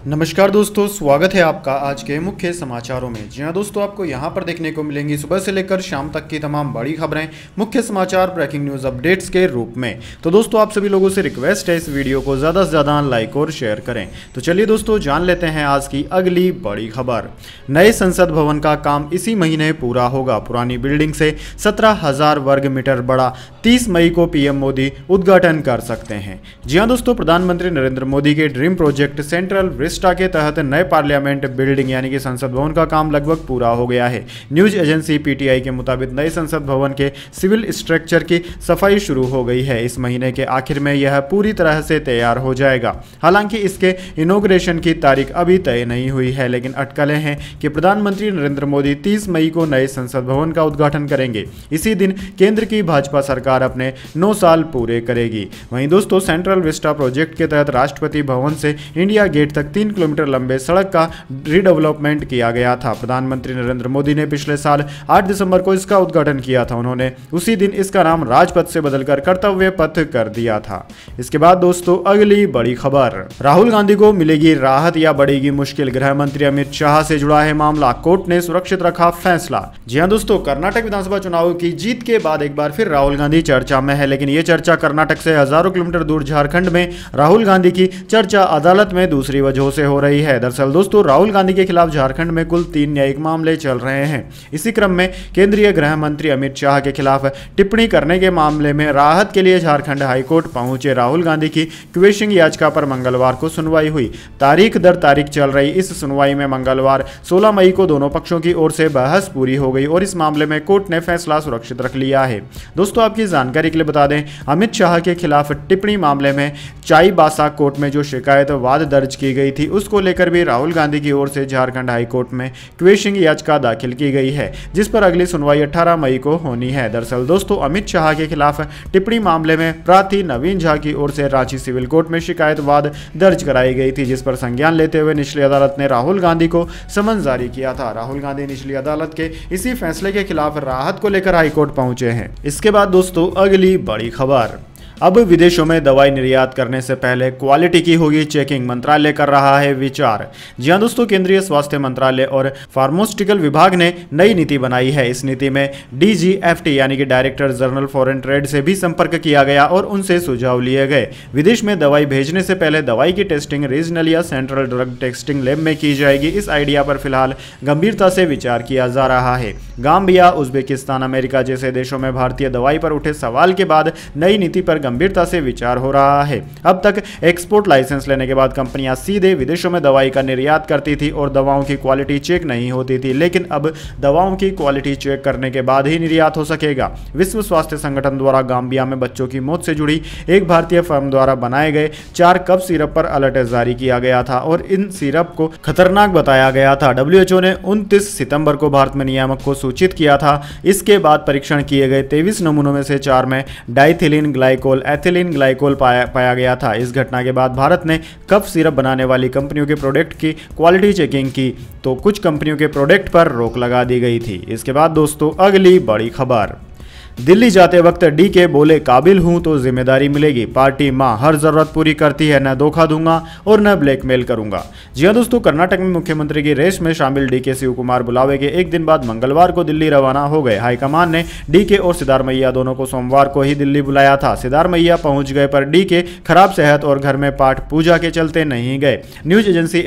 नमस्कार दोस्तों, स्वागत है आपका आज के मुख्य समाचारों में। जी हां दोस्तों, आपको यहां पर देखने को मिलेंगी सुबह से लेकर शाम तक की तमाम बड़ी खबरें, मुख्य समाचार, ब्रेकिंग न्यूज़ अपडेट्स के रूप में। तो दोस्तों, आप सभी लोगों से रिक्वेस्ट है इस वीडियो को ज़्यादा से ज़्यादा लाइक और शेयर करें। तो चलिए दोस्तों, जान लेते हैं आज की अगली बड़ी खबर। नए संसद भवन का काम इसी महीने पूरा होगा। पुरानी बिल्डिंग से 17,000 वर्ग मीटर बड़ा 30 मई को पीएम मोदी उद्घाटन कर सकते हैं। जी हाँ दोस्तों, प्रधानमंत्री नरेंद्र मोदी के ड्रीम प्रोजेक्ट सेंट्रल विस्टा के तहत नए पार्लियामेंट बिल्डिंग यानी कि संसद भवन का काम लगभग पूरा हो गया है। न्यूज एजेंसी पीटीआई के मुताबिक नए संसद भवन के सिविल स्ट्रक्चर की सफाई शुरू हो गई है। इस महीने के आखिर में यह पूरी तरह से तैयार हो जाएगा। हालांकि इसके इनॉग्रेशन की तारीख अभी तय नहीं हुई है, लेकिन अटकलें हैं कि प्रधानमंत्री नरेंद्र मोदी 30 मई को नए संसद भवन का उद्घाटन करेंगे। इसी दिन केंद्र की भाजपा सरकार अपने 9 साल पूरे करेगी। वहीं दोस्तों, सेंट्रल विस्टा प्रोजेक्ट के तहत राष्ट्रपति भवन से इंडिया गेट तक 3 किलोमीटर लंबे सड़क का रीडेवलपमेंट किया गया था। प्रधानमंत्री नरेंद्र मोदी ने पिछले साल 8 दिसंबर को इसका उद्घाटन किया था। उन्होंने उसी दिन इसका नाम राजपथ से बदलकर कर्तव्य पथ कर दिया था। इसके बाद दोस्तों, अगली बड़ी खबर, राहुल गांधी को मिलेगी राहत या बढ़ेगी मुश्किल। गृह मंत्री अमित शाह से जुड़ा है मामला, कोर्ट ने सुरक्षित रखा फैसला। जी हां दोस्तों, कर्नाटक विधानसभा चुनाव की जीत के बाद एक बार फिर राहुल गांधी चर्चा में है, लेकिन यह चर्चा कर्नाटक से हजारों किलोमीटर दूर झारखंड में राहुल गांधी की चर्चा अदालत में दूसरी वजहों से हो रही है। दरअसल दोस्तों, राहुल गांधी के खिलाफ झारखंड में कुल 3 न्यायिक मामले चल रहे हैं। इसी क्रम में केंद्रीय गृह मंत्री अमित शाह के खिलाफ टिप्पणी करने के मामले में राहत के लिए झारखंड हाईकोर्ट पहुंचे राहुल गांधी की क्वेशिंग याचिका पर मंगलवार को सुनवाई हुई। तारीख दर तारीख चल रही इस सुनवाई में मंगलवार 16 मई को दोनों पक्षों की ओर से बहस पूरी हो गई और इस मामले में कोर्ट ने फैसला सुरक्षित रख लिया है। दोस्तों, आपकी जानकारी के लिए बता दें, अमित शाह के खिलाफ टिप्पणी मामले में चाईबासा कोर्ट में जो शिकायत वाद दर्ज की गई थी, उसको लेकर भी राहुल गांधी की ओर से झारखंड हाईकोर्ट में क्वेशिंग याचिका दाखिल की गई है, जिस पर अगली सुनवाई 18 मई को होनी है। दरअसल दोस्तों, अमित शाह के खिलाफ टिप्पणी मामले में प्रार्थी नवीन झा की ओर से रांची सिविल कोर्ट में शिकायत वाद दर्ज कराई गई थी, जिस पर संज्ञान लेते हुए निचली अदालत ने राहुल गांधी को समन जारी किया था। राहुल गांधी निचली अदालत के इसी फैसले के खिलाफ राहत को लेकर हाईकोर्ट पहुंचे हैं। इसके बाद दोस्तों, अगली बड़ी खबर, अब विदेशों में दवाई निर्यात करने से पहले क्वालिटी की होगी चेकिंग, मंत्रालय कर रहा है विचार। जी हां दोस्तों, केंद्रीय स्वास्थ्य मंत्रालय और फार्मास्यूटिकल विभाग ने नई नीति बनाई है। इस नीति में डीजीएफटी यानी कि डायरेक्टर जनरल फॉरेन ट्रेड से भी संपर्क किया गया और उनसे सुझाव लिए गए। विदेश में दवाई भेजने से पहले दवाई की टेस्टिंग रीजनल या सेंट्रल ड्रग टेस्टिंग लैब में की जाएगी। इस आइडिया पर फिलहाल गंभीरता से विचार किया जा रहा है। गाम्बिया, उज्बेकिस्तान, अमेरिका जैसे देशों में भारतीय दवाई पर उठे सवाल के बाद नई नीति पर गंभीरता से विचार हो रहा है। अब तक एक्सपोर्ट लाइसेंस लेने के बाद कंपनियां सीधे विदेशों में दवाई का निर्यात करती थी और दवाओं की क्वालिटी चेक नहीं होती थी, लेकिन अब दवाओं की क्वालिटी चेक करने के बाद ही निर्यात हो सकेगा। विश्व स्वास्थ्य संगठन द्वारा गाम्बिया में बच्चों की मौत से जुड़ी एक भारतीय फर्म द्वारा बनाए गए 4 कप सिरप पर अलर्ट जारी किया गया था और इन सिरप को खतरनाक बताया गया था। डब्ल्यूएचओ ने 29 सितंबर को भारत में नियामक को सूचित किया था। इसके बाद परीक्षण किए गए 23 नमूनों में से 4 में डाइथिलीन ग्लाइकोल एथिलीन ग्लाइकोल पाया गया था। इस घटना के बाद भारत ने कफ सिरप बनाने वाली कंपनियों के प्रोडक्ट की क्वालिटी चेकिंग की, तो कुछ कंपनियों के प्रोडक्ट पर रोक लगा दी गई थी। इसके बाद दोस्तों, अगली बड़ी खबर, दिल्ली जाते वक्त डीके बोले काबिल हूं तो जिम्मेदारी मिलेगी। पार्टी मां हर जरूरत पूरी करती है, न धोखा दूंगा और न ब्लैकमेल करूंगा। जी हां दोस्तों, कर्नाटक में मुख्यमंत्री की रेस में शामिल डीके शिव कुमार बुलावे के एक दिन बाद मंगलवार को दिल्ली रवाना हो गए। हाईकमान ने डीके और सिद्धारमैया दोनों को सोमवार को ही दिल्ली बुलाया था। सिद्धारमैया पहुंच गए पर डीके खराब सेहत और घर में पाठ पूजा के चलते नहीं गए। न्यूज एजेंसी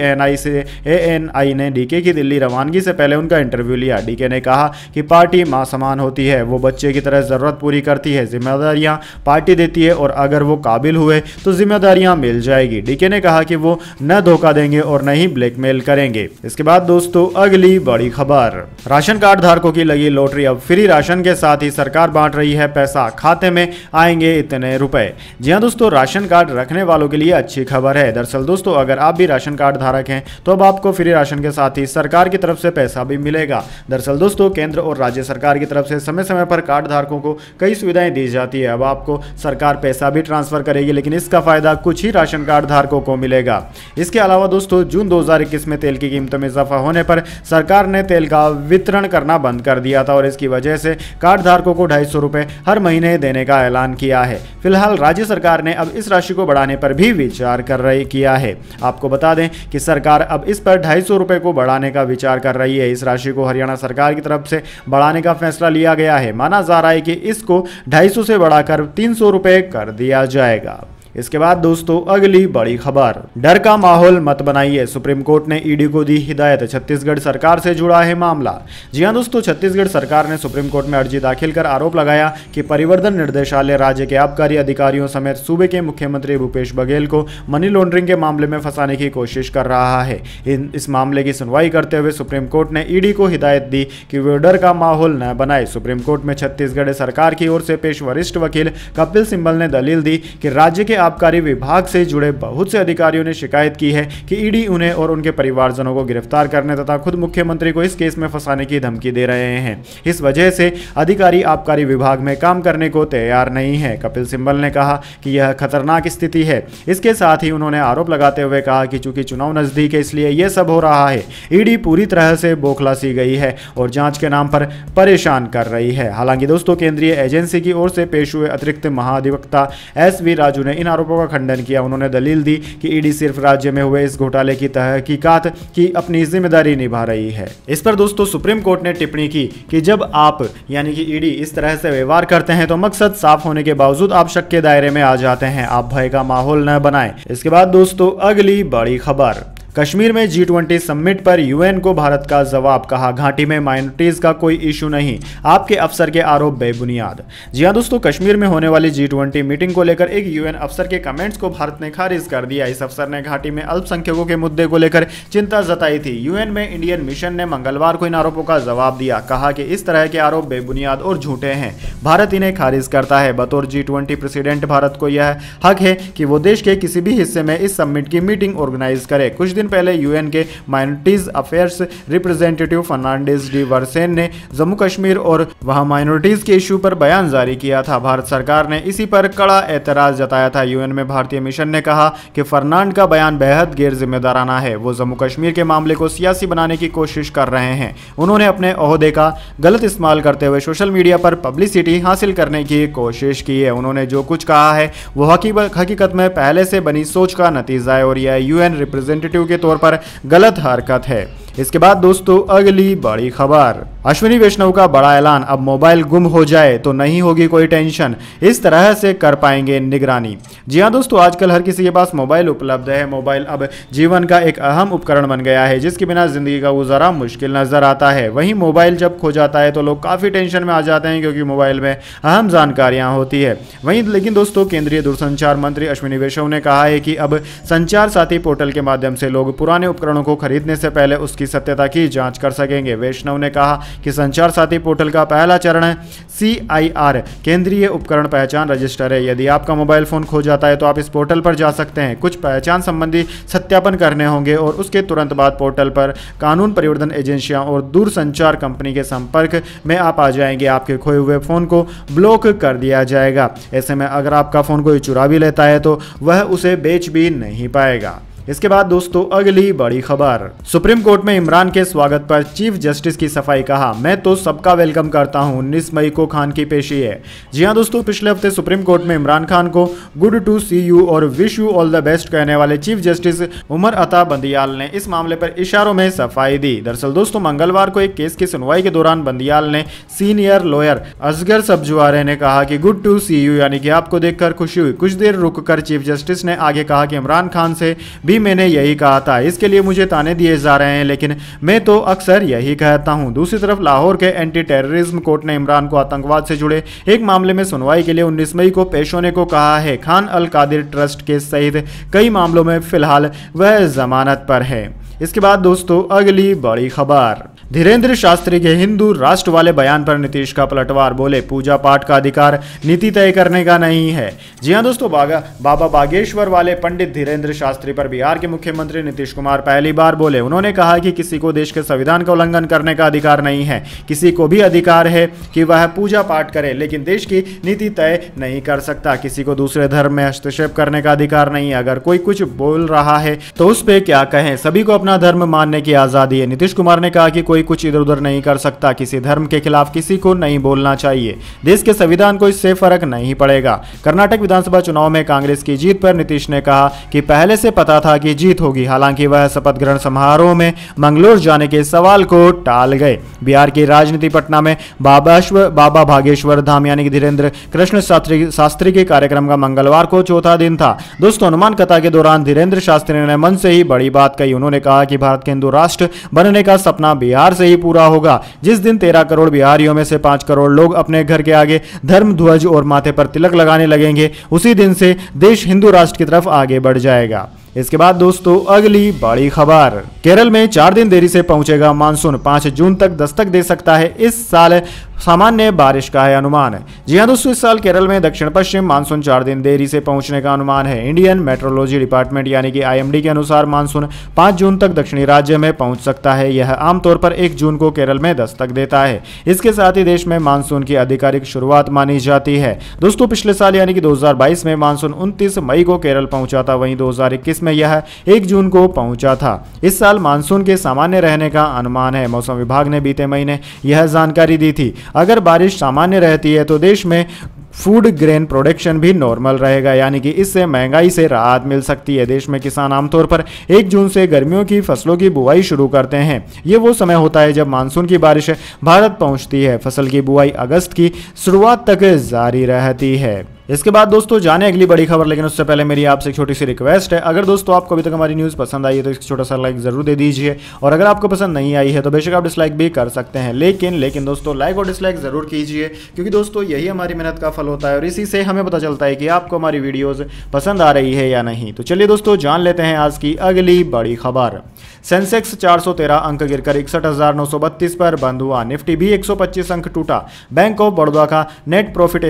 एएनआई ने डीके की दिल्ली रवानगी से पहले उनका इंटरव्यू लिया। डीके ने कहा कि पार्टी मां समान होती है, वो बच्चे की तरह जरूरत पूरी करती है, जिम्मेदारियां पार्टी देती है और अगर वो काबिल हुए तो जिम्मेदारियां मिल जाएगी। डीके ने कहा कि वो न धोखा देंगे और न ही ब्लैकमेल करेंगे। इसके बाद दोस्तों, अगली बड़ी खबर, राशन कार्ड धारकों की लगी लॉटरी। अब फ्री राशन के साथ ही सरकार बांट रही है पैसा, खाते में आएंगे इतने रुपए। जी हां दोस्तों, राशन कार्ड रखने वालों के लिए अच्छी खबर है। दरअसल दोस्तों, अगर आप भी राशन कार्ड धारक हैं तो अब आपको फ्री राशन के साथ ही सरकार की तरफ से पैसा भी मिलेगा। दरअसल दोस्तों, केंद्र और राज्य सरकार की तरफ से समय समय पर कार्ड धारकों को कई सुविधाएं दी जाती है। अब आपको सरकार पैसा भी ट्रांसफर करेगी, लेकिन इसका फायदा कुछ ही राशन कार्ड धारकों को मिलेगा। इसके अलावा दोस्तों जून 2021 में तेल की कीमतों में इजाफा होने पर सरकार ने तेल का वितरण करना बंद कर दिया था और इसकी वजह से कार्ड धारकों को 250 रुपए हर महीने देने का ऐलान किया है। फिलहाल राज्य सरकार ने अब इस राशि को बढ़ाने पर भी विचार किया है। आपको बता दें कि सरकार अब इस पर 250 रुपए को बढ़ाने का विचार कर रही है। इस राशि को हरियाणा सरकार की तरफ से बढ़ाने का फैसला लिया गया है। माना जा रहा है कि इसको 250 से बढ़ाकर 300 रुपए कर दिया जाएगा। इसके बाद दोस्तों अगली बड़ी खबर, डर का माहौल मत बनाइए, सुप्रीम कोर्ट ने ईडी को दी हिदायत, छत्तीसगढ़ सरकार से जुड़ा है मामला। जी हां दोस्तों, छत्तीसगढ़ सरकार ने सुप्रीम कोर्ट में अर्जी दाखिल कर आरोप लगाया कि परिवर्तन निर्देशालय राज्य के आबकारी अधिकारियों समेत सूबे के मुख्यमंत्री भूपेश बघेल को मनी लॉन्ड्रिंग के मामले में फंसाने की कोशिश कर रहा है। इस मामले की सुनवाई करते हुए सुप्रीम कोर्ट ने ईडी को हिदायत दी कि वे डर का माहौल न बनाए। सुप्रीम कोर्ट में छत्तीसगढ़ सरकार की ओर से पेश वरिष्ठ वकील कपिल सिब्बल ने दलील दी कि राज्य के आबकारी विभाग से जुड़े बहुत से अधिकारियों ने शिकायत की है कि ईडी उन्हें और उनके परिवारजनों को गिरफ्तार करने तथा खुद मुख्यमंत्री को इस केस में फंसाने की धमकी दे रहे हैं। इस वजह से अधिकारी आबकारी विभाग में काम करने को तैयार नहीं है। कपिल सिब्बल ने कहा कि यह खतरनाक स्थिति है। इसके साथ ही उन्होंने आरोप लगाते हुए कहा कि चूंकि चुनाव नजदीक है इसलिए यह सब हो रहा है। ईडी पूरी तरह से बौखला सी गई है और जांच के नाम पर परेशान कर रही है। हालांकि दोस्तों केंद्रीय एजेंसी की ओर से पेश हुए अतिरिक्त महाधिवक्ता एस.वी. राजू ने इन आरोपों का खंडन किया। उन्होंने दलील दी कि ईडी सिर्फ राज्य में हुए इस घोटाले की तहकीकात की अपनी जिम्मेदारी निभा रही है। इस पर दोस्तों सुप्रीम कोर्ट ने टिप्पणी की कि जब आप यानी कि ईडी इस तरह से व्यवहार करते हैं तो मकसद साफ होने के बावजूद आप शक के दायरे में आ जाते हैं। आप भय का माहौल न बनाएं। इसके बाद दोस्तों अगली बड़ी खबर, कश्मीर में G20 समिट पर यूएन को भारत का जवाब, कहा घाटी में माइनॉरिटीज का कोई इशू नहीं, आपके अफसर के आरोप बेबुनियाद। जी हां दोस्तों, कश्मीर में होने वाली G20 मीटिंग को लेकर एक यूएन अफसर के कमेंट्स को भारत ने खारिज कर दिया। इस अफसर ने घाटी में अल्पसंख्यकों के मुद्दे को लेकर चिंता जताई थी। यूएन में इंडियन मिशन ने मंगलवार को इन आरोपों का जवाब दिया। कहा कि इस तरह के आरोप बेबुनियाद और झूठे हैं, भारत इन्हें खारिज करता है। बतौर G20 प्रेसिडेंट भारत को यह हक है कि वो देश के किसी भी हिस्से में इस समिट की मीटिंग ऑर्गेनाइज करे। कुछ दिन पहले यूएन के minorities affairs representative Fernand de वर्सेन ने जम्मू कश्मीर और वहां माइनॉरिटीज के इशू पर बयान जारी किया था। भारत सरकार ने इसी पर कड़ा एतराज जताया था। यूएन में भारतीय मिशन ने कहा कि फर्नांड का बयान बेहद गैर जिम्मेदाराना है। वो जम्मू कश्मीर के मामले को सियासी बनाने की कोशिश कर रहे हैं। उन्होंने अपने ओहदे का गलत इस्तेमाल करते हुए सोशल मीडिया पर पब्लिसिटी हासिल करने की कोशिश की है। उन्होंने जो कुछ कहा है वो हकीकत में पहले से बनी सोच का नतीजा है और यह यूएन रिप्रेजेंटेटिव के तौर पर गलत हरकत है। इसके बाद दोस्तों अगली बड़ी खबर, अश्विनी वैष्णव का बड़ा ऐलान, अब मोबाइल गुम हो जाए तो नहीं होगी कोई टेंशन, इस तरह से कर पाएंगे निगरानी। जी हां दोस्तों, आजकल हर किसी के पास मोबाइल उपलब्ध है। मोबाइल अब जीवन का एक अहम उपकरण बन गया है जिसके बिना जिंदगी का गुजारा मुश्किल नजर आता है। वहीं मोबाइल जब खो जाता है तो लोग काफी टेंशन में आ जाते हैं क्योंकि मोबाइल में अहम जानकारियां होती है। वहीं लेकिन दोस्तों केंद्रीय दूरसंचार मंत्री अश्विनी वैष्णव ने कहा है कि अब संचार साथी पोर्टल के माध्यम से लोग पुराने उपकरणों को खरीदने से पहले उसकी सत्यता की जांच कर सकेंगे। वैष्णव ने कहा कि संचार साथी पोर्टल का पहला चरण CIR केंद्रीय उपकरण पहचान रजिस्टर है। यदि आपका मोबाइल फोन खो जाता है तो आप इस पोर्टल पर जा सकते हैं। कुछ पहचान संबंधी सत्यापन करने होंगे और उसके तुरंत बाद पोर्टल पर कानून परिवर्तन एजेंसियां और दूरसंचार कंपनी के संपर्क में आप आ जाएंगे। आपके खोए हुए फोन को ब्लॉक कर दिया जाएगा। ऐसे में अगर आपका फोन कोई चुरा भी लेता है तो वह उसे बेच भी नहीं पाएगा। इसके बाद दोस्तों अगली बड़ी खबर, सुप्रीम कोर्ट में इमरान के स्वागत पर चीफ जस्टिस की सफाई, कहा मैं तो सबका वेलकम करता हूं। 19 मई को खान की पेशी है। जी हां दोस्तों, पिछले हफ्ते सुप्रीम कोर्ट में इमरान खान को गुड टू सी यू और wish you all the best कहने वाले चीफ जस्टिस उमर अता बंदियाल ने इस मामले पर इशारों में सफाई दी। दरअसल दोस्तों मंगलवार को एक केस की सुनवाई के दौरान बंदियाल ने सीनियर लॉयर असगर सब्जुआरे ने कहा कि गुड टू सी यू यानी कि आपको देखकर खुशी हुई। कुछ देर रुककर चीफ जस्टिस ने आगे कहा कि इमरान खान से भी मैंने यही कहा था, इसके लिए मुझे ताने दिए जा रहे हैं लेकिन मैं तो अक्सर यही कहता हूं। दूसरी तरफ लाहौर के एंटी टेररिज्म कोर्ट ने इमरान को आतंकवाद से जुड़े एक मामले में सुनवाई के लिए 19 मई को पेश होने को कहा है। खान अल कादिर ट्रस्ट केस सहित कई मामलों में फिलहाल वह जमानत पर है। इसके बाद दोस्तों अगली बड़ी खबर, धीरेन्द्र शास्त्री के हिंदू राष्ट्र वाले बयान पर नीतीश का पलटवार, बोले पूजा पाठ का अधिकार नीति तय करने का नहीं है। जी हां दोस्तों, बाबा बागेश्वर वाले पंडित धीरेन्द्र शास्त्री पर बिहार के मुख्यमंत्री नीतीश कुमार पहली बार बोले। उन्होंने कहा कि किसी को देश के संविधान का उल्लंघन करने का अधिकार नहीं है। किसी को भी अधिकार है कि वह पूजा पाठ करे, लेकिन देश की नीति तय नहीं कर सकता। किसी को दूसरे धर्म में हस्तक्षेप करने का अधिकार नहीं है। अगर कोई कुछ बोल रहा है तो उस पे क्या कहें, सभी को अपना धर्म मानने की आजादी है। नीतीश कुमार ने कहा कि कोई कुछ इधर उधर नहीं कर सकता। किसी धर्म के खिलाफ किसी को नहीं बोलना चाहिए। देश के संविधान को इससे फर्क नहीं पड़ेगा। कर्नाटक विधानसभा चुनाव में कांग्रेस की जीत पर नीतीश ने कहा कि पहले से पता था कि जीत होगी। हालांकि वह शपथ ग्रहण समारोह में मंगलोर जाने के सवाल को टाल गए। बिहार की राजनीति पटना में बाबा भागेश्वर धाम यानी कि धीरेन्द्र कृष्ण शास्त्री के कार्यक्रम का मंगलवार को चौथा दिन था। दोस्तों, हनुमान कथा के दौरान धीरेन्द्र शास्त्री ने मन से ही बड़ी बात कही। उन्होंने कहा कि भारत के हिंदू राष्ट्र बनने का सपना बिहार से ही पूरा होगा। जिस दिन 13 करोड़ बिहारियों में से 5 करोड़ लोग अपने घर के आगे धर्म ध्वज और माथे पर तिलक लगाने लगेंगे, उसी दिन से देश हिंदू राष्ट्र की तरफ आगे बढ़ जाएगा। इसके बाद दोस्तों, अगली बड़ी खबर, केरल में 4 दिन देरी से पहुंचेगा मानसून, 5 जून तक दस्तक दे सकता है। इस साल सामान्य बारिश का है अनुमान। जी हां दोस्तों, इस साल केरल में दक्षिण पश्चिम मानसून 4 दिन देरी से पहुंचने का अनुमान है। इंडियन मेट्रोलॉजी डिपार्टमेंट यानी कि IMD के अनुसार मानसून 5 जून तक दक्षिणी राज्य में पहुंच सकता है। यह आमतौर पर 1 जून को केरल में दस्तक देता है। इसके साथ ही देश में मानसून की आधिकारिक शुरुआत मानी जाती है। दोस्तों, पिछले साल यानी कि 2022 में मानसून 29 मई को केरल पहुंचा था। वहीं 2021 में यह 1 जून को पहुंचा था। इस साल मानसून के सामान्य रहने का अनुमान है। मौसम विभाग ने बीते महीने यह जानकारी दी थी। अगर बारिश सामान्य रहती है तो देश में फूड ग्रेन प्रोडक्शन भी नॉर्मल रहेगा, यानी कि इससे महंगाई से राहत मिल सकती है। देश में किसान आमतौर पर 1 जून से गर्मियों की फसलों की बुआई शुरू करते हैं। ये वो समय होता है जब मानसून की बारिश भारत पहुंचती है। फसल की बुआई अगस्त की शुरुआत तक जारी रहती है। इसके बाद दोस्तों जाने अगली बड़ी खबर, लेकिन उससे पहले मेरी आपसे एक छोटी सी रिक्वेस्ट है। अगर दोस्तों आपको अभी तक हमारी न्यूज़ पसंद आई है तो एक छोटा सा लाइक जरूर दे दीजिए, और अगर आपको पसंद नहीं आई है तो बेशक आप डिसलाइक भी कर सकते हैं। लेकिन दोस्तों लाइक और डिसलाइक जरूर कीजिए, क्योंकि दोस्तों यही हमारी मेहनत का फल होता है और इसी से हमें पता चलता है कि आपको हमारी वीडियोज़ पसंद आ रही है या नहीं। तो चलिए दोस्तों जान लेते हैं आज की अगली बड़ी खबर। सेंसेक्स 413 अंक गिरकर 61,932 पर बंद हुआ। निफ्टी भी 125 अंक टूटा। बैंक ऑफ बड़ौदा का नेट प्रॉफिट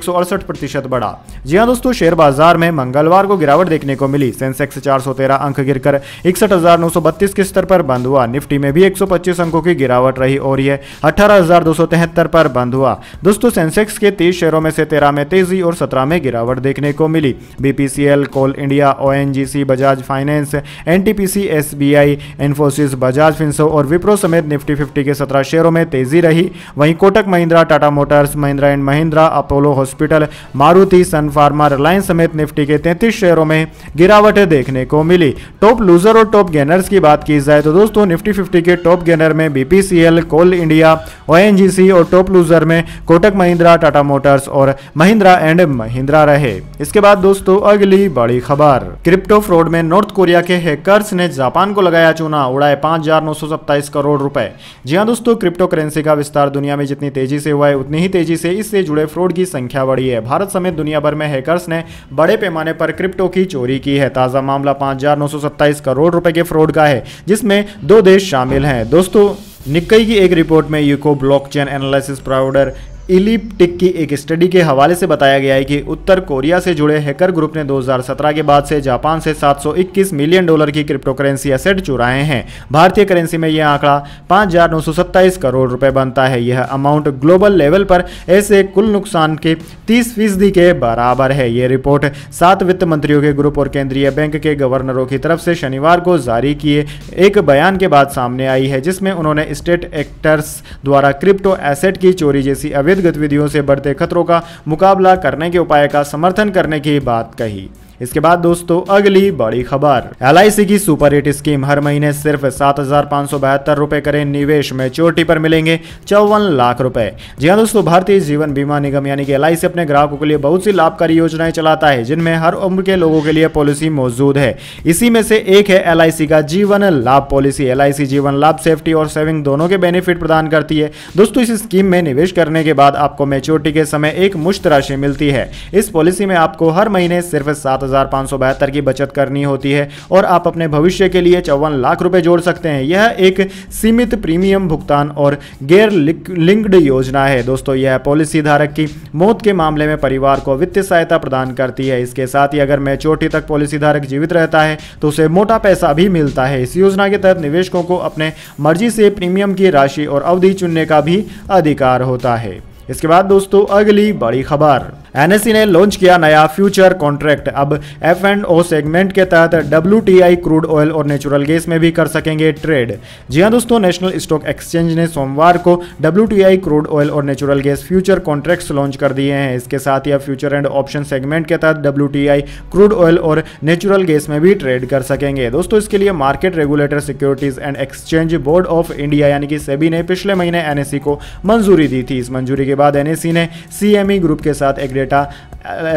168% बढ़ा। जी हां दोस्तों, शेयर बाजार में मंगलवार को गिरावट देखने को मिली। सेंसेक्स 413 अंक गिरकर 61,932 के स्तर पर बंद हुआ। निफ्टी में भी 125 अंकों की गिरावट रही और यह 18,273 पर बंद हुआ। दोस्तों, सेंसेक्स के 30 शेयरों में से 13 में तेजी और 17 में गिरावट देखने को मिली। BPCL, Coal India, ONGC, Bajaj Finance, NTPC, SBI, Infosys, Bajaj Finserv और विप्रो समेत निफ्टी 50 के 17 शेयरों में तेजी रही। वहीं कोटक महिंद्रा, टाटा मोटर्स, महिंद्रा एंड महिंद्रा, अपोलो हॉस्पिटल, मारुति, सन फार्मा, रिलायंस समेत निफ्टी के 33 शेयरों में गिरावट देखने को मिली। टॉप लूजर और टॉप गेनर्स की बात की जाए तो दोस्तों निफ्टी 50 के टॉप गेनर में BPCL, कोल इंडिया, ONGC और टॉप लूजर में कोटक महिंद्रा, टाटा मोटर्स और महिंद्रा एंड महिंद्रा रहे। इसके बाद दोस्तों अगली बड़ी खबर, क्रिप्टो फ्रॉड में नॉर्थ कोरिया के हैकर्स ने जापान को लगाया चूना, उड़ाए 5,927 करोड़ रुपए। जी हां दोस्तों, क्रिप्टो करेंसी का विस्तार दुनिया में जितनी तेजी से हुआ है उतनी ही तेजी से इससे जुड़े फ्रॉड की संख्या बढ़ी है। भारत समेत दुनिया भर में हैकर्स ने बड़े पैमाने पर क्रिप्टो की चोरी की है। ताजा मामला 5,927 करोड़ रुपए के फ्रॉड का है, जिसमें 2 देश शामिल हैं। दोस्तों, निक्कई की एक रिपोर्ट में UCO blockchain analysis provider elliptic की एक स्टडी के हवाले से बताया गया है कि उत्तर कोरिया से जुड़े हैकर ग्रुप ने 2017 के बाद से जापान से $721 मिलियन की क्रिप्टो करेंसी एसेट चुराए हैं। भारतीय करेंसी में यह आंकड़ा 5,927 करोड़ रुपए बनता है। यह अमाउंट ग्लोबल लेवल पर ऐसे कुल नुकसान के 30% के बराबर है। यह रिपोर्ट 7 वित्त मंत्रियों के ग्रुप और केंद्रीय बैंक के गवर्नरों की तरफ से शनिवार को जारी किए एक बयान के बाद सामने आई है, जिसमें उन्होंने स्टेट एक्टर्स द्वारा क्रिप्टो एसेट की चोरी जैसी अवैध गतिविधियों से बढ़ते खतरों का मुकाबला करने के उपाय का समर्थन करने की बात कही। इसके बाद दोस्तों अगली बड़ी खबर, LIC की सुपर हिट स्कीम, हर महीने सिर्फ 7,572 रुपए करें निवेश, मैच्योरिटी पर मिलेंगे 54 लाख रुपए। जी हाँ दोस्तों, भारतीय जीवन बीमा निगम यानी कि LIC अपने ग्राहकों के लिए बहुत सी लाभकारी योजनाएं चलाता है, जिनमें हर उम्र के लोगों के लिए पॉलिसी मौजूद है। इसी में से एक है LIC का जीवन लाभ पॉलिसी। LIC जीवन लाभ सेफ्टी और सेविंग दोनों के बेनिफिट प्रदान करती है। दोस्तों, इस स्कीम में निवेश करने के बाद आपको मैच्योरिटी के समय एक मुश्त राशि मिलती है। इस पॉलिसी में आपको हर महीने सिर्फ 10,572 की बचत करनी होती है और आप अपने भविष्य के लिए 54 लाख रुपए जोड़ सकते हैं। यह एक सीमित प्रीमियम भुगतान और गैर लिंक्ड योजना है। दोस्तों, यह पॉलिसी धारक की मौत के मामले में परिवार को वित्तीय सहायता प्रदान करती है। इसके साथ ही अगर मैच्योरिटी तक पॉलिसी धारक जीवित रहता है तो उसे मोटा पैसा भी मिलता है। इस योजना के तहत निवेशकों को अपने मर्जी से प्रीमियम की राशि और अवधि चुनने का भी अधिकार होता है। इसके बाद दोस्तों अगली बड़ी खबर, एनएसई ने लॉन्च किया नया फ्यूचर कॉन्ट्रैक्ट। अब F&O सेगमेंट के तहत WTI क्रूड ऑयल और नेचुरल गैस में भी कर सकेंगे ट्रेड। जी हां दोस्तों, नेशनल स्टॉक एक्सचेंज ने सोमवार को WTI क्रूड ऑयल और natural gas future contracts launch कर दिए हैं। इसके साथ ही अब फ्यूचर एंड ऑप्शन सेगमेंट के तहत WTI क्रूड ऑयल और नेचुरल गैस में भी ट्रेड कर सकेंगे। दोस्तों, इसके लिए market regulator securities and exchange board of India यानी कि सेबी ने पिछले महीने एनएसई को मंजूरी दी थी। इस मंजूरी के बाद एनएसई ने CME ग्रुप के साथ एक डेटा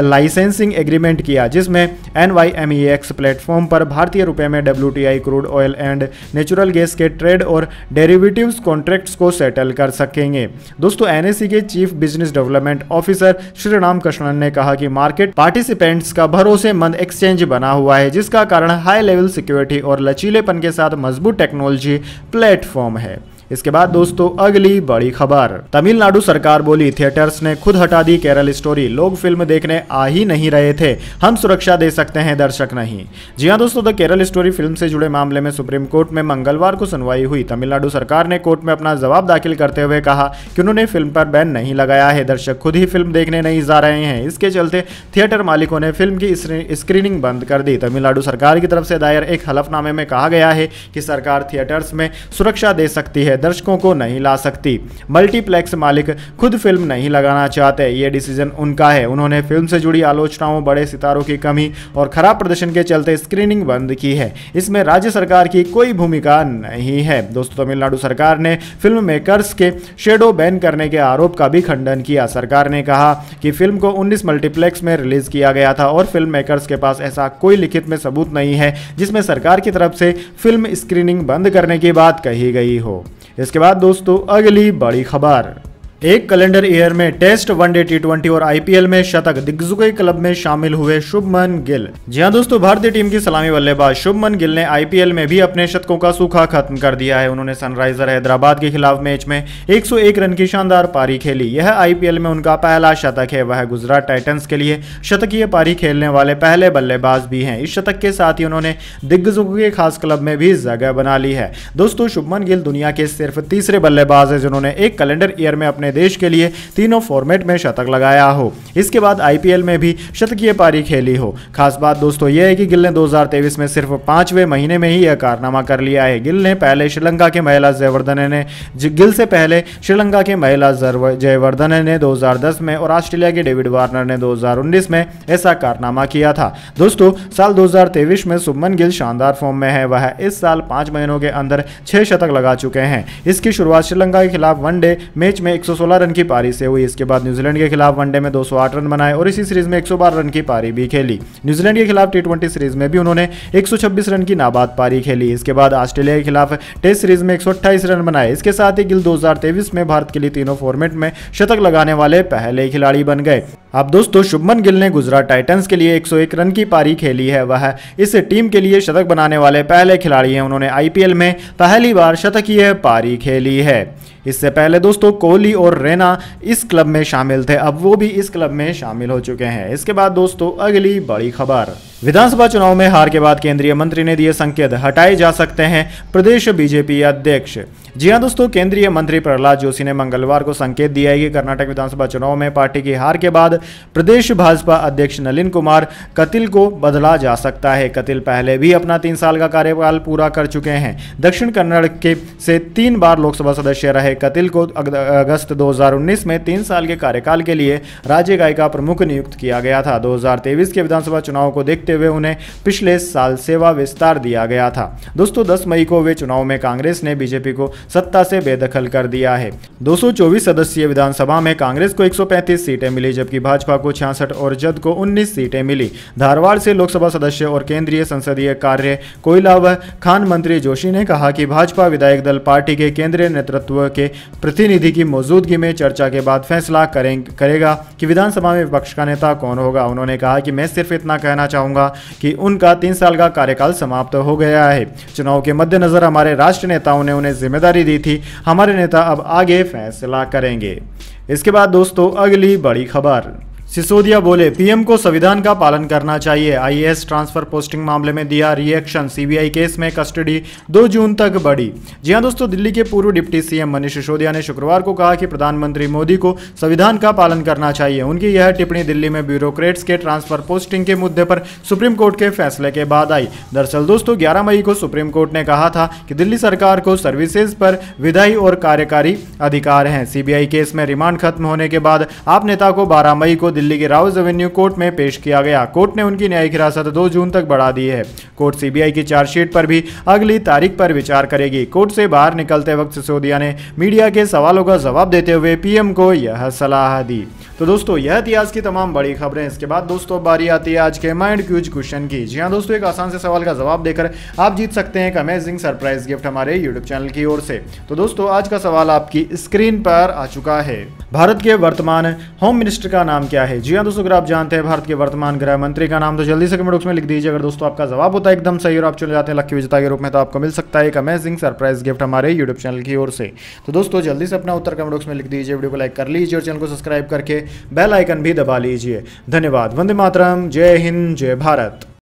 लाइसेंसिंग एग्रीमेंट किया, जिसमें NYMEX प्लेटफॉर्म पर भारतीय रुपए में WTI crude oil and natural gas के ट्रेड और डेरिवेटिव्स कॉन्ट्रैक्ट्स को सेटल कर सकेंगे। दोस्तों, एनएसई के chief business development officer Shriram Krishnan ने कहा कि मार्केट पार्टिसिपेंट्स का भरोसेमंद एक्सचेंज बना हुआ है, जिसका कारण हाई लेवल सिक्योरिटी और लचीलेपन के साथ मजबूत टेक्नोलॉजी प्लेटफॉर्म है। इसके बाद दोस्तों अगली बड़ी खबर, तमिलनाडु सरकार बोली थिएटर्स ने खुद हटा दी केरल स्टोरी, लोग फिल्म देखने आ ही नहीं रहे थे, हम सुरक्षा दे सकते हैं, दर्शक नहीं। जी हां दोस्तों, द केरल स्टोरी फिल्म से जुड़े मामले में सुप्रीम कोर्ट में मंगलवार को सुनवाई हुई। तमिलनाडु सरकार ने कोर्ट में अपना जवाब दाखिल करते हुए कहा कि उन्होंने फिल्म पर बैन नहीं लगाया है, दर्शक खुद ही फिल्म देखने नहीं जा रहे हैं। इसके चलते थिएटर मालिकों ने फिल्म की स्क्रीनिंग बंद कर दी। तमिलनाडु सरकार की तरफ से दायर एक हलफनामे में कहा गया है कि सरकार थिएटर्स में सुरक्षा दे सकती है, दर्शकों को नहीं ला सकती। मल्टीप्लेक्स मालिक खुद फिल्म नहीं लगाना चाहते, ये डिसीजन उनका है। उन्होंने फिल्म से जुड़ी आलोचनाओं, बड़े सितारों की कमी और खराब प्रदर्शन के चलते स्क्रीनिंग बंद की है। इसमें राज्य सरकार की कोई भूमिका नहीं है। दोस्तों, तमिलनाडु सरकार ने फिल्म मेकर्स के शेडो बैन करने के आरोप का भी खंडन किया। सरकार ने कहा कि फिल्म को 19 मल्टीप्लेक्स में रिलीज किया गया था और फिल्म मेकर्स के पास ऐसा कोई लिखित में सबूत नहीं है जिसमें सरकार की तरफ से फिल्म स्क्रीनिंग बंद करने की बात कही गई हो। इसके बाद दोस्तों अगली बड़ी खबर, एक कैलेंडर ईयर में टेस्ट, वनडे, T20 और IPL में शतक, दिग्गजों क्लब में शामिल हुए शुभमन गिल। जी हां दोस्तों, भारतीय टीम की सलामी बल्लेबाज शुभमन गिल ने IPL में भी अपने शतकों का सूखा खत्म कर दिया है। उन्होंने सनराइजर हैदराबाद के खिलाफ मैच में 101 रन की शानदार पारी खेली। यह IPL में उनका पहला शतक है। वह गुजरात टाइटंस के लिए शतकीय पारी खेलने वाले पहले बल्लेबाज भी हैं। इस शतक के साथ ही उन्होंने दिग्गजों के खास क्लब में भी जगह बना ली है। दोस्तों, शुभमन गिल दुनिया के सिर्फ तीसरे बल्लेबाज है जिन्होंने एक कैलेंडर ईयर में अपने देश के लिए तीनों फॉर्मेट में शतक लगाया हो, इसके बाद IPL में भी शतकीय पारी खेली हो। खास बात दोस्तों यह है कि गिल ने 2023 में सिर्फ 5वें महीने में ही यह कारनामा कर लिया है। गिल से पहले श्रीलंका के महिला जयवर्धने ने 2010 में और ऑस्ट्रेलिया के डेविड वार्नर ने 2019 में ऐसा कारनामा किया था। दोस्तों, साल 2023 में शुभमन गिल शानदार फॉर्म में है। वह इस साल 5 महीनों के अंदर 6 शतक लगा चुके हैं। इसकी शुरुआत श्रीलंका के खिलाफ वनडे मैच में 116 रन की पारी से हुई। इसके बाद न्यूजीलैंड के खिलाफ वनडे में 208 रन बनाए और इसी सीरीज में 112 रन की पारी भी खेली। न्यूजीलैंड के खिलाफ T20 सीरीज में भी उन्होंने 126 रन की नाबाद पारी खेली। इसके बाद ऑस्ट्रेलिया के खिलाफ टेस्ट सीरीज में 128 रन बनाए। इसके साथ ही गिल 2023 में भारत के लिए तीनों फॉर्मेट में शतक लगाने वाले पहले खिलाड़ी बन गए। अब दोस्तों, शुभमन गिल ने गुजरात टाइटंस के लिए 101 रन की पारी खेली है। वह इस टीम के लिए शतक बनाने वाले पहले खिलाड़ी हैं। उन्होंने IPL में पहली बार शतकीय पारी खेली है। इससे पहले दोस्तों कोहली और रैना इस क्लब में शामिल थे, अब वो भी इस क्लब में शामिल हो चुके हैं। इसके बाद दोस्तों अगली बड़ी खबर, विधानसभा चुनाव में हार के बाद केंद्रीय मंत्री ने दिए संकेत, हटाए जा सकते हैं प्रदेश बीजेपी अध्यक्ष। जी हां दोस्तों, केंद्रीय मंत्री प्रहलाद जोशी ने मंगलवार को संकेत दिया है कि कर्नाटक विधानसभा चुनाव में पार्टी की हार के बाद प्रदेश भाजपा अध्यक्ष नलिन कुमार कतील को बदला जा सकता है। कतील पहले भी अपना 3 साल का कार्यकाल पूरा कर चुके हैं। दक्षिण कन्नड़ के से 3 बार लोकसभा सदस्य रहे कतील को अगस्त 2019 में 3 साल के कार्यकाल के लिए राज्य इकाई प्रमुख नियुक्त किया गया था। 2023 के विधानसभा चुनाव को देखते हुए उन्हें पिछले साल सेवा विस्तार दिया गया था। दोस्तों, 10 मई को वे चुनाव में कांग्रेस ने बीजेपी को सत्ता से बेदखल कर दिया है। 224 सदस्यीय विधानसभा में कांग्रेस को 135 सीटें मिली, जबकि भाजपा को 66 और जद को 19 सीटें मिली। धारवाड़ से लोकसभा सदस्य और केंद्रीय संसदीय कार्य, कोयला व खान मंत्री जोशी ने कहा कि भाजपा विधायक दल पार्टी के केंद्रीय नेतृत्व के प्रतिनिधि की मौजूदगी में चर्चा के बाद फैसला करेगा कि विधानसभा में विपक्ष का नेता कौन होगा। उन्होंने कहा कि मैं सिर्फ इतना कहना चाहूंगा कि उनका 3 साल का कार्यकाल समाप्त हो गया है। चुनाव के मद्देनजर हमारे राष्ट्रीय नेताओं ने उन्हें जिम्मेदारी दी थी, हमारे नेता अब आगे फैसला करेंगे। इसके बाद दोस्तों अगली बड़ी खबर, सिसोदिया बोले पीएम को संविधान का पालन करना चाहिए। आईएएस ट्रांसफर पोस्टिंग मामले में दिया रिएक्शन, सीबीआई केस में कस्टडी 2 जून तक बढ़ी। जी हां दोस्तों, दिल्ली के पूर्व डिप्टी सीएम मनीष सिसोदिया ने शुक्रवार को कहा कि प्रधानमंत्री मोदी को संविधान का पालन करना चाहिए। उनकी यह टिप्पणी दिल्ली में ब्यूरोक्रेट्स के ट्रांसफर पोस्टिंग के मुद्दे पर सुप्रीम कोर्ट के फैसले के बाद आई। दरअसल दोस्तों 11 मई को सुप्रीम कोर्ट ने कहा था कि दिल्ली सरकार को सर्विसेज पर विधायी और कार्यकारी अधिकार हैं। सीबीआई केस में रिमांड खत्म होने के बाद आप नेता को 12 मई को दिल्ली के राउज एवेन्यू कोर्ट में पेश किया गया। कोर्ट ने उनकी न्यायिक हिरासत 2 जून तक बढ़ा दी है। कोर्ट सीबीआई की चार्जशीट पर भी अगली तारीख पर विचार करेगी। कोर्ट से बाहर निकलते वक्त सिसोदिया ने मीडिया के सवालों का जवाब देते हुए पीएम को यह सलाह दी। तो दोस्तों यह थी आज की तमाम बड़ी खबरें। इसके बाद दोस्तों बारी आती है आज के माइंड क्यूज क्वेश्चन की। जी हां दोस्तों, एक आसान से सवाल का जवाब देकर आप जीत सकते हैं एक अमेजिंग सरप्राइज गिफ्ट हमारे यूट्यूब चैनल की ओर से। तो दोस्तों आज का सवाल आपकी स्क्रीन पर आ चुका है। भारत के वर्तमान होम मिनिस्टर का नाम क्या है? जी हां दोस्तों, अगर आप जानते हैं भारत के वर्तमान गृह मंत्री का नाम तो जल्दी से कमेंट बॉक्स में लिख दीजिए। अगर दोस्तों आपका जवाब होता है एकदम सही और आप चले जाते हैं लकी विजेता के रूप में, तो आपको मिल सकता है एक अमेजिंग सरप्राइज गिफ्ट हमारे यूट्यूब चैनल की ओर से। तो दोस्तों जल्दी से अपना उत्तर कमेंट बॉक्स में लिख दीजिए, वीडियो को लाइक कर लीजिए और चैनल को सब्सक्राइब करके बेल आइकन भी दबा लीजिए। धन्यवाद। वंदे मातरम। जय हिंद, जय भारत।